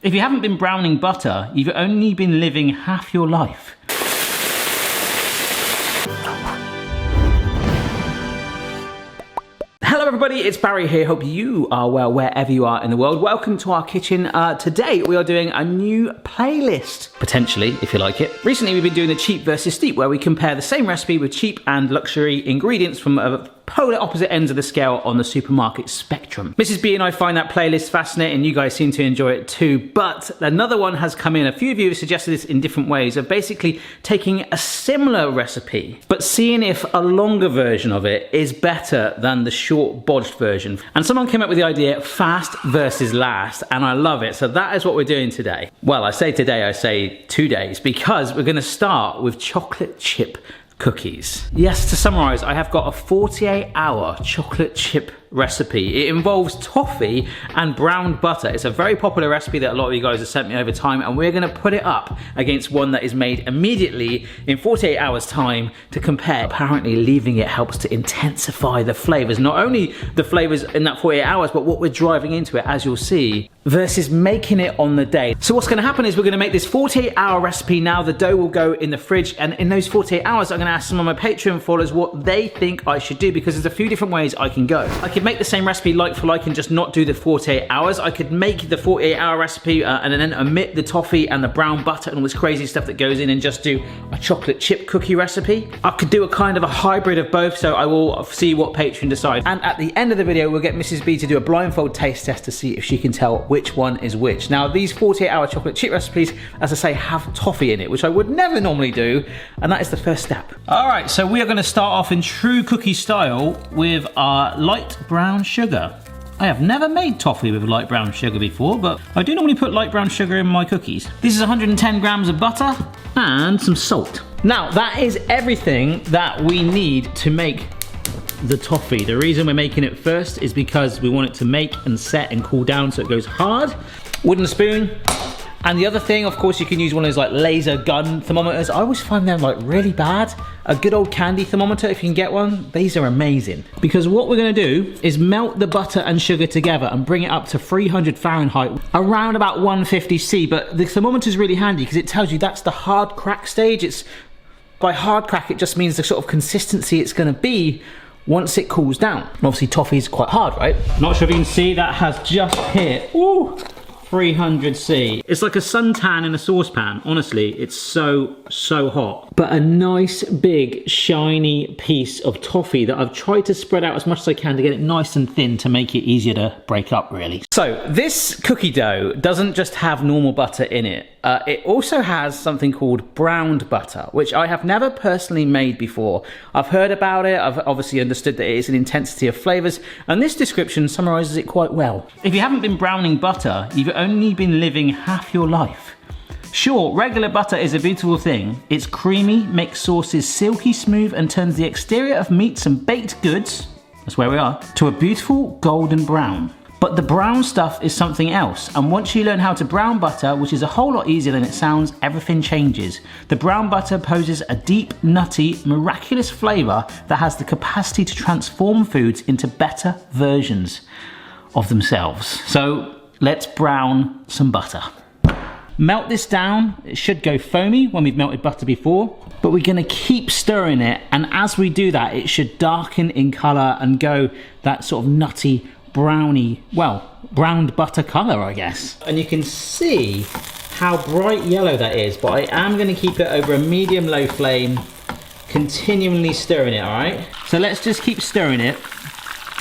If you haven't been browning butter, you've only been living half your life. Hello everybody, it's Barry here. Hope you are well wherever you are in the world. Welcome to our kitchen. Today we are doing a new playlist, potentially, if you like it. Recently we've been doing the cheap versus steep, where we compare the same recipe with cheap and luxury ingredients from polar opposite ends of the scale on the supermarket spectrum. Mrs. B and I find that playlist fascinating. You guys seem to enjoy it too, but another one has come in. A few of you have suggested this in different ways of basically taking a similar recipe, but seeing if a longer version of it is better than the short bodged version. And someone came up with the idea fast versus last, and I love it. So that is what we're doing today. Well, I say today, I say 2 days, because we're gonna start with chocolate chip cookies. Yes, to summarize, I have got a 48-hour chocolate chip recipe. It involves toffee and browned butter. It's a very popular recipe that a lot of you guys have sent me over time, and we're gonna put it up against one that is made immediately in 48 hours time to compare. Apparently leaving it helps to intensify the flavors. Not only the flavors in that 48 hours, but what we're driving into it, as you'll see, versus making it on the day. So what's gonna happen is we're gonna make this 48-hour recipe now. The dough will go in the fridge, and in those 48 hours, I'm gonna ask some of my Patreon followers what they think I should do, because there's a few different ways I can go. I could make the same recipe like for like and just not do the 48 hours. I could make the 48-hour recipe and then omit the toffee and the brown butter and all this crazy stuff that goes in and just do a chocolate chip cookie recipe. I could do a kind of a hybrid of both, so I will see what Patreon decides. And at the end of the video, we'll get Mrs. B to do a blindfold taste test to see if she can tell which one is which. Now, these 48-hour chocolate chip recipes, as I say, have toffee in it, which I would never normally do, and that is the first step. All right, so we are gonna start off in true cookie style with our light brown sugar. I have never made toffee with light brown sugar before, but I do normally put light brown sugar in my cookies. This is 110 grams of butter and some salt. Now, that is everything that we need to make the toffee. The reason we're making it first is because we want it to make and set and cool down so it goes hard. Wooden spoon. And the other thing, of course, you can use one of those like laser gun thermometers. I always find them like really bad. A good old candy thermometer, if you can get one, these are amazing. Because what we're gonna do is melt the butter and sugar together and bring it up to 300 Fahrenheit, around about 150 C. But the thermometer is really handy because it tells you that's the hard crack stage. It's, by hard crack, it just means the sort of consistency it's gonna be once it cools down. And obviously toffee is quite hard, right? Not sure if you can see, that has just hit, ooh, 300 C. It's like a suntan in a saucepan. Honestly, it's so hot. But a nice big shiny piece of toffee that I've tried to spread out as much as I can to get it nice and thin to make it easier to break up, really. So this cookie dough doesn't just have normal butter in it. It also has something called browned butter, which I have never personally made before. I've heard about it. I've obviously understood that it is an intensity of flavors, and this description summarizes it quite well. If you haven't been browning butter, you've only been living half your life. Sure, regular butter is a beautiful thing. It's creamy, makes sauces silky smooth, and turns the exterior of meats and baked goods, that's where we are, to a beautiful golden brown. But the brown stuff is something else, and once you learn how to brown butter, which is a whole lot easier than it sounds, everything changes. The brown butter poses a deep, nutty, miraculous flavour that has the capacity to transform foods into better versions of themselves. So let's brown some butter. Melt this down. It should go foamy when we've melted butter before, but we're gonna keep stirring it, and as we do that, it should darken in colour and go that sort of nutty, browny, well, browned butter colour, I guess. And you can see how bright yellow that is, but I am going to keep it over a medium-low flame, continually stirring it, all right? So let's just keep stirring it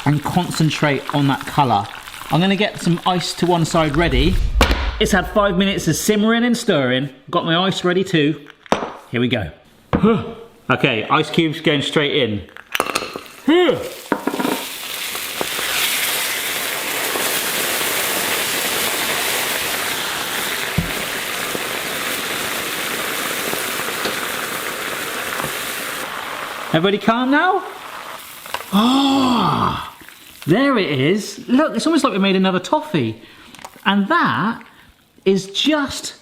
and concentrate on that colour. I'm going to get some ice to one side ready. It's had 5 minutes of simmering and stirring. Got my ice ready too. Here we go. Okay, ice cubes going straight in. Everybody calm now? Ah, there it is. Look, it's almost like we made another toffee. And that is just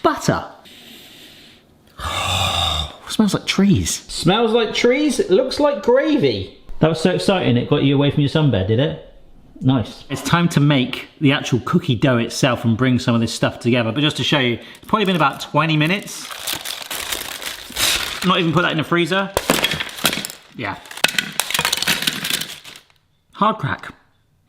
butter. Smells like trees. Smells like trees. It looks like gravy. That was so exciting, it got you away from your sunbed, did it? Nice. It's time to make the actual cookie dough itself and bring some of this stuff together. But just to show you, it's probably been about 20 minutes. Not even put that in the freezer. Yeah. Hard crack.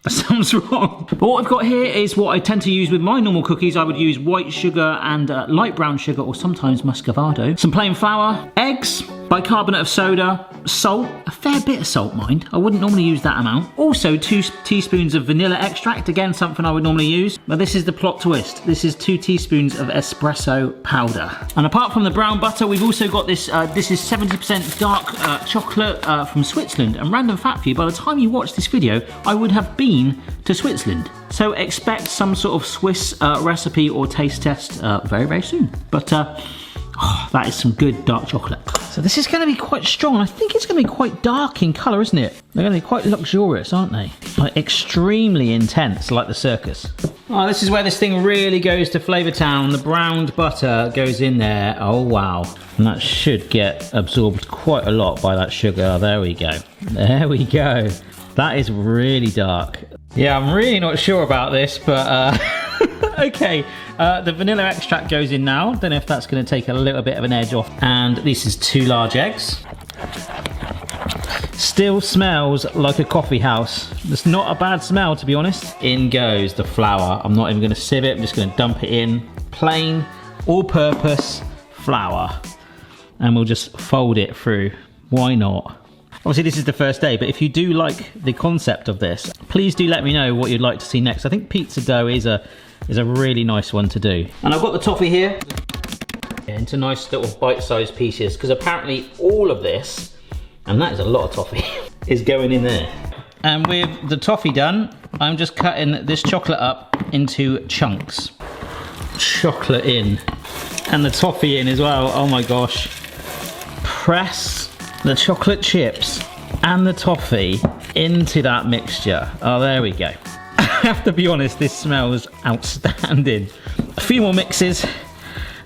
That sounds wrong. But what I've got here is what I tend to use with my normal cookies. I would use white sugar and light brown sugar, or sometimes muscovado. Some plain flour, eggs, bicarbonate of soda, salt, a fair bit of salt, mind. I wouldn't normally use that amount. Also 2 teaspoons of vanilla extract, again something I would normally use. But this is the plot twist. This is 2 teaspoons of espresso powder. And apart from the brown butter, we've also got this, this is 70% dark chocolate from Switzerland. And random fact for you, by the time you watch this video, I would have been to Switzerland. So expect some sort of Swiss recipe or taste test very, very soon. But oh, that is some good dark chocolate. So this is going to be quite strong. I think it's going to be quite dark in colour, isn't it? They're going to be quite luxurious, aren't they? Like extremely intense, like the circus. Oh, this is where this thing really goes to Flavour Town. The browned butter goes in there. Oh, wow. And that should get absorbed quite a lot by that sugar. There we go. There we go. That is really dark. Yeah, I'm really not sure about this, but okay. The vanilla extract goes in now. Don't know if that's going to take a little bit of an edge off. And this is 2 large eggs. Still smells like a coffee house. It's not a bad smell, to be honest. In goes the flour. I'm not even going to sieve it. I'm just going to dump it in. Plain, all-purpose flour. And we'll just fold it through. Why not? Obviously this is the first day, but if you do like the concept of this, please do let me know what you'd like to see next. I think pizza dough is a really nice one to do. And I've got the toffee here into nice little bite-sized pieces, because apparently all of this, and that is a lot of toffee, is going in there. And with the toffee done, I'm just cutting this chocolate up into chunks. Chocolate in, and the toffee in as well. Oh my gosh. Press the chocolate chips and the toffee into that mixture. Oh, there we go. I have to be honest, this smells outstanding. A few more mixes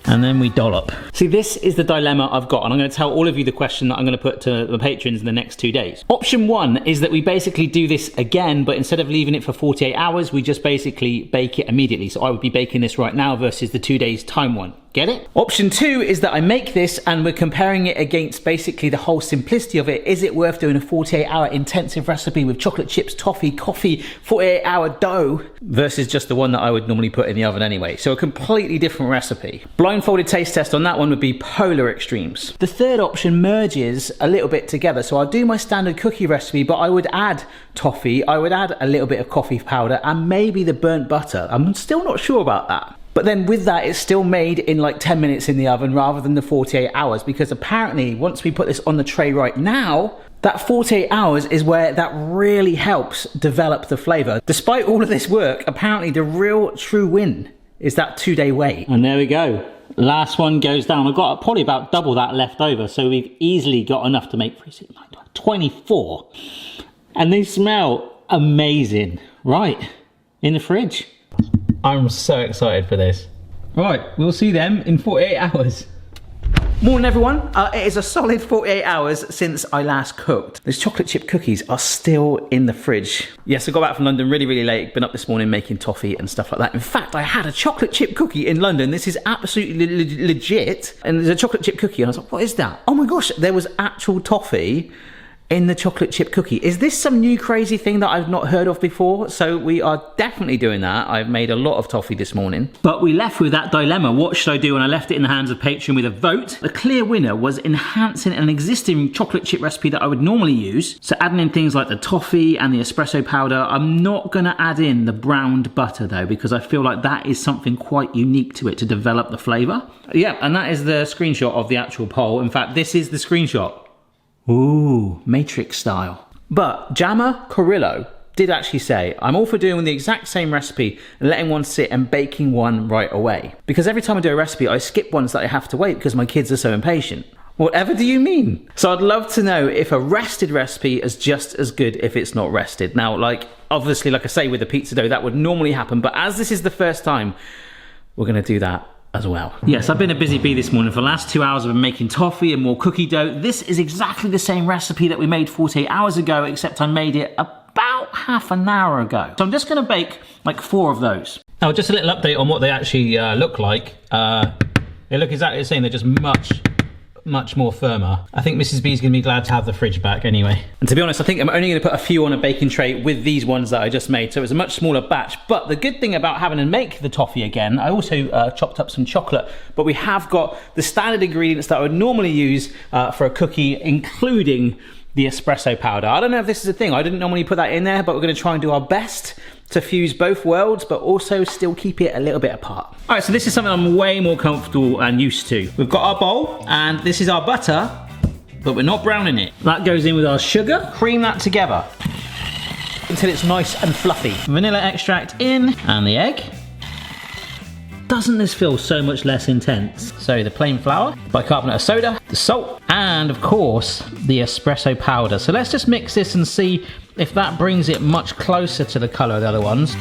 and then we dollop. See, this is the dilemma I've got, and I'm going to tell all of you the question that I'm going to put to the patrons in the next 2 days. Option 1 is that we basically do this again, but instead of leaving it for 48 hours, we just basically bake it immediately. So I would be baking this right now versus the 2 days time one. Get it? Option 2 is that I make this and we're comparing it against basically the whole simplicity of it. Is it worth doing a 48-hour intensive recipe with chocolate chips, toffee, coffee, 48-hour dough versus just the one that I would normally put in the oven anyway? So a completely different recipe. Blindfolded taste test on that one would be polar extremes. The third option merges a little bit together. So I'll do my standard cookie recipe, but I would add toffee, I would add a little bit of coffee powder and maybe the burnt butter. I'm still not sure about that. But then with that, it's still made in like 10 minutes in the oven rather than the 48 hours, because apparently once we put this on the tray right now, that 48 hours is where that really helps develop the flavour. Despite all of this work, apparently the real true win is that 2-day wait. And there we go. Last one goes down. I've got probably about double that left over, so we've easily got enough to make 24. And they smell amazing. Right, in the fridge. I'm so excited for this. Right, we'll see them in 48 hours. Morning everyone, it is a solid 48 hours since I last cooked. Those chocolate chip cookies are still in the fridge. Yes, I got back from London really, really late. Been up this morning making toffee and stuff like that. In fact, I had a chocolate chip cookie in London. This is absolutely legit. And there's a chocolate chip cookie and I was like, what is that? Oh my gosh, there was actual toffee in the chocolate chip cookie. Is this some new crazy thing that I've not heard of before? So we are definitely doing that. I've made a lot of toffee this morning. But we left with that dilemma. What should I do? And I left it in the hands of Patreon with a vote. The clear winner was enhancing an existing chocolate chip recipe that I would normally use. So adding in things like the toffee and the espresso powder. I'm not gonna add in the browned butter though, because I feel like that is something quite unique to it to develop the flavor. Yeah, and that is the screenshot of the actual poll. In fact, this is the screenshot. Ooh, Matrix style. But Jammer Corillo did actually say, I'm all for doing the exact same recipe and letting one sit and baking one right away. Because every time I do a recipe, I skip ones that I have to wait because my kids are so impatient. Whatever do you mean? So I'd love to know if a rested recipe is just as good if it's not rested. Now, like, obviously, like I say, with the pizza dough, that would normally happen. But as this is the first time, we're gonna do that as well. Yes, I've been a busy bee this morning. For the last 2 hours I've been making toffee and more cookie dough. This is exactly the same recipe that we made 48 hours ago, except I made it about about half an hour ago. So I'm just going to bake like 4 of those. Now, just a little update on what they actually look like. They look exactly the same. They're just much more firmer. I think Mrs. B's gonna be glad to have the fridge back anyway. And to be honest, I think I'm only gonna put a few on a baking tray with these ones that I just made, so it's a much smaller batch. But the good thing about having to make the toffee again, I also chopped up some chocolate, but we have got the standard ingredients that I would normally use for a cookie, including the espresso powder. I don't know if this is a thing. I didn't normally put that in there, but we're gonna try and do our best to fuse both worlds, but also still keep it a little bit apart. All right, so this is something I'm way more comfortable and used to. We've got our bowl, and this is our butter, but we're not browning it. That goes in with our sugar. Cream that together until it's nice and fluffy. Vanilla extract in, and the egg. Doesn't this feel so much less intense? So the plain flour, bicarbonate of soda, the salt, and of course, the espresso powder. So let's just mix this and see if that brings it much closer to the colour of the other ones.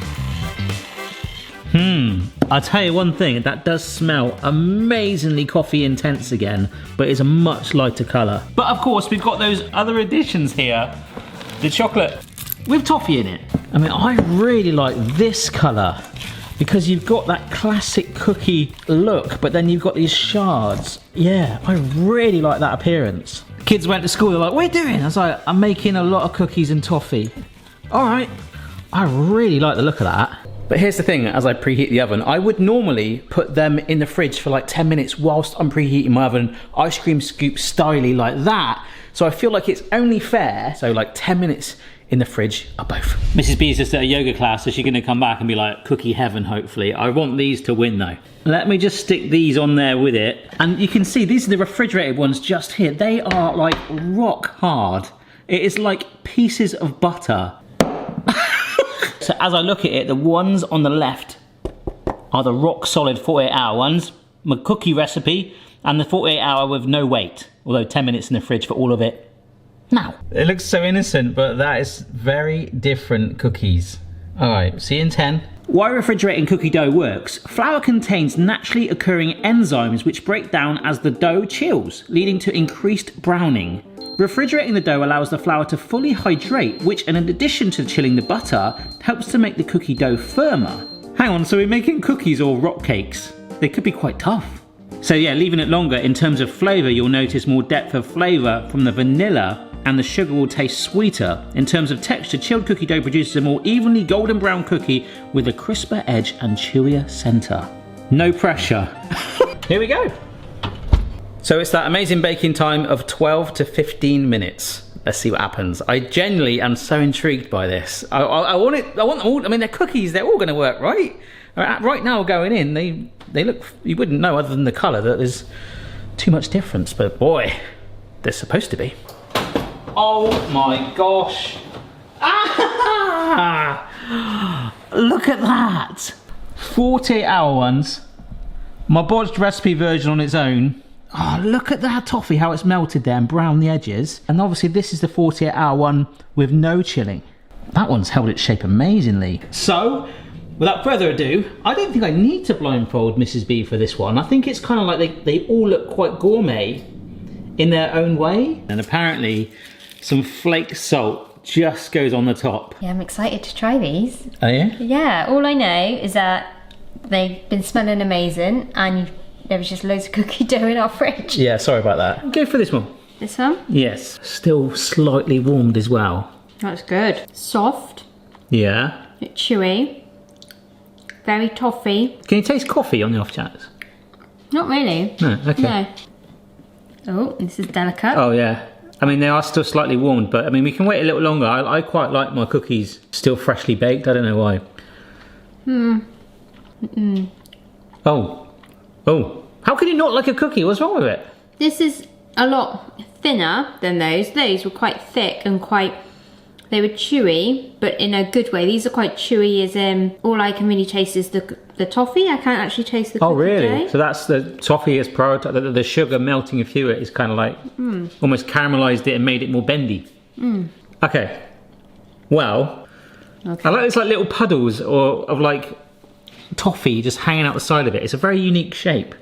I'll tell you one thing, that does smell amazingly coffee intense again, but it's a much lighter colour. But of course, we've got those other additions here. The chocolate with toffee in it. I mean, I really like this colour, because you've got that classic cookie look, but then you've got these shards. Yeah, I really like that appearance. Kids went to school, they're like, what are you doing? I was like, I'm making a lot of cookies and toffee. All right, I really like the look of that. But here's the thing, as I preheat the oven, I would normally put them in the fridge for like 10 minutes whilst I'm preheating my oven, ice cream scoop styly like that. So I feel like it's only fair, so like 10 minutes in the fridge are both. Mrs. B is just at a yoga class, so she's gonna come back and be like, cookie heaven, hopefully. I want these to win though. Let me just stick these on there with it. And you can see, these are the refrigerated ones just here. They are like rock hard. It is like pieces of butter. So as I look at it, the ones on the left are the rock solid 48-hour ones, my cookie recipe, and the 48-hour with no wait, although 10 minutes in the fridge for all of it. Now. It looks so innocent, but that is very different cookies. All right, see you in 10. Why refrigerating cookie dough works. Flour contains naturally occurring enzymes which break down as the dough chills, leading to increased browning. Refrigerating the dough allows the flour to fully hydrate, which in addition to chilling the butter, helps to make the cookie dough firmer. Hang on, so we're making cookies or rock cakes? They could be quite tough. So yeah, leaving it longer, in terms of flavour, you'll notice more depth of flavour from the vanilla, and the sugar will taste sweeter. In terms of texture, chilled cookie dough produces a more evenly golden brown cookie with a crisper edge and chewier centre. No pressure. Here we go. So it's that amazing baking time of 12 to 15 minutes. Let's see what happens. I genuinely am so intrigued by this. I want them all, I mean, they're cookies, they're all gonna work, right? Right now going in, they look, you wouldn't know other than the colour that there's too much difference, but boy, they're supposed to be. Oh my gosh. Ah! Look at that. 48-hour ones. My bodged recipe version on its own. Oh, look at that toffee, how it's melted there and browned the edges. And obviously this is the 48-hour one with no chilling. That one's held its shape amazingly. So, without further ado, I don't think I need to blindfold Mrs. B for this one. I think it's kind of like they all look quite gourmet in their own way. And apparently, some flake salt just goes on the top. Yeah, I'm excited to try these. Oh yeah? Yeah, all I know is that they've been smelling amazing and there was just loads of cookie dough in our fridge. Yeah, sorry about that. Go for this one. This one? Yes. Still slightly warmed as well. That's good. Soft. Yeah. Chewy. Very toffee. Can you taste coffee on the off chance? Not really. No, okay. No. Oh, this is delicate. Oh yeah. I mean, they are still slightly warmed, but I mean, we can wait a little longer. I quite like my cookies still freshly baked. I don't know why. Oh. Oh. How can you not like a cookie? What's wrong with it? This is a lot thinner than those. Those were quite thick and they were chewy, but in a good way. These are quite chewy, as in, all I can really taste is the toffee. I can't actually taste the cookie. Oh, really? Dough. So that's the toffee is prioritized. The sugar melting through it is kind of like almost caramelized it and made it more bendy. Okay. Well, I like this like little puddles of like toffee just hanging out the side of it. It's a very unique shape.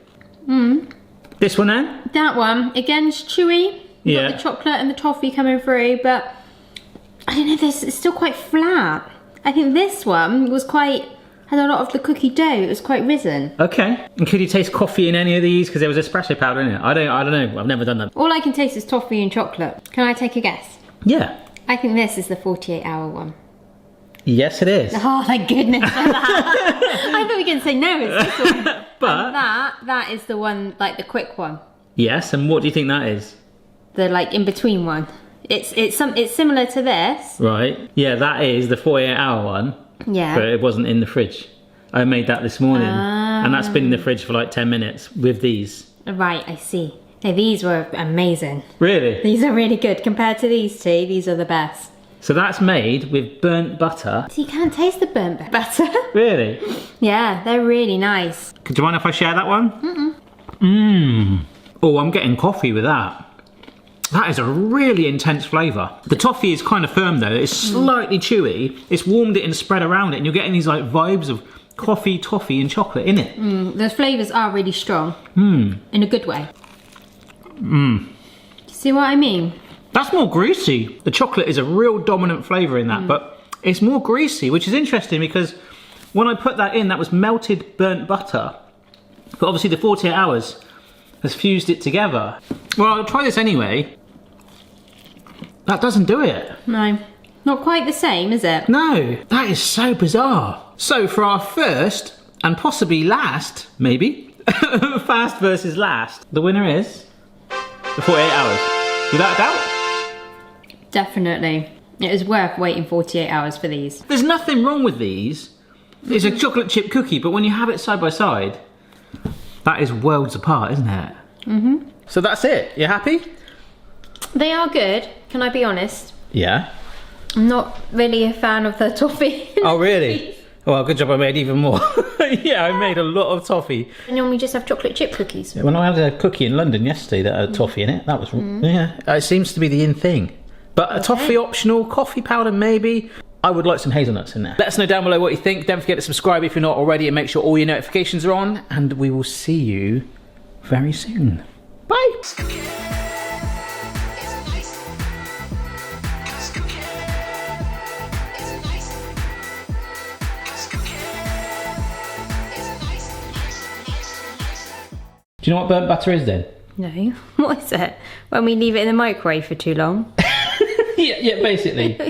This one then? That one, again, it's chewy. You've got the chocolate and the toffee coming through, but I don't know, it's still quite flat. I think this one had a lot of the cookie dough. It was quite risen. Okay. And could you taste coffee in any of these? Because there was espresso powder in it. I don't know. I've never done that. All I can taste is toffee and chocolate. Can I take a guess? Yeah. I think this is the 48-hour one. Yes, it is. Oh, thank goodness for that. I thought you were going to say no, it's this one. But And that is the one, like the quick one. yes, and what do you think that is? The like in between one. It's similar to this. Right. Yeah, that is the 48-hour one. Yeah. But it wasn't in the fridge. I made that this morning. And that's been in the fridge for like 10 minutes with these. Right, I see. No, these were amazing. Really? These are really good. Compared to these two, these are the best. So that's made with burnt butter. So you can't taste the burnt butter. Really? Yeah, they're really nice. Do you mind if I share that one? Mmm. Oh, I'm getting coffee with that. That is a really intense flavour. The toffee is kind of firm though. It's slightly chewy. It's warmed it and spread around it, and you're getting these like vibes of coffee, toffee, and chocolate in it. The flavours are really strong. In a good way. See what I mean? That's more greasy. The chocolate is a real dominant flavour in that, but it's more greasy, which is interesting because when I put that in, that was melted burnt butter. But obviously the 48 hours has fused it together. Well, I'll try this anyway. That doesn't do it. No, not quite the same, is it? No, that is so bizarre. So for our first, and possibly last, maybe, fast versus last, the winner is the 48 hours. Without a doubt. Definitely. It was worth waiting 48 hours for these. There's nothing wrong with these. It's a chocolate chip cookie, but when you have it side by side, that is worlds apart, isn't it? So that's it. You happy? They are good, can I be honest? Yeah. I'm not really a fan of the toffee. Oh, really? Well, good job I made even more. Yeah, I made a lot of toffee. I normally just have chocolate chip cookies. When I had a cookie in London yesterday that had toffee in it, that was, yeah, it seems to be the in thing. But a toffee optional, coffee powder maybe. I would like some hazelnuts in there. Let us know down below what you think. Don't forget to subscribe if you're not already and make sure all your notifications are on. And we will see you very soon. Bye. Do you know what burnt butter is then? No. What is it? When we leave it in the microwave for too long? Yeah, basically.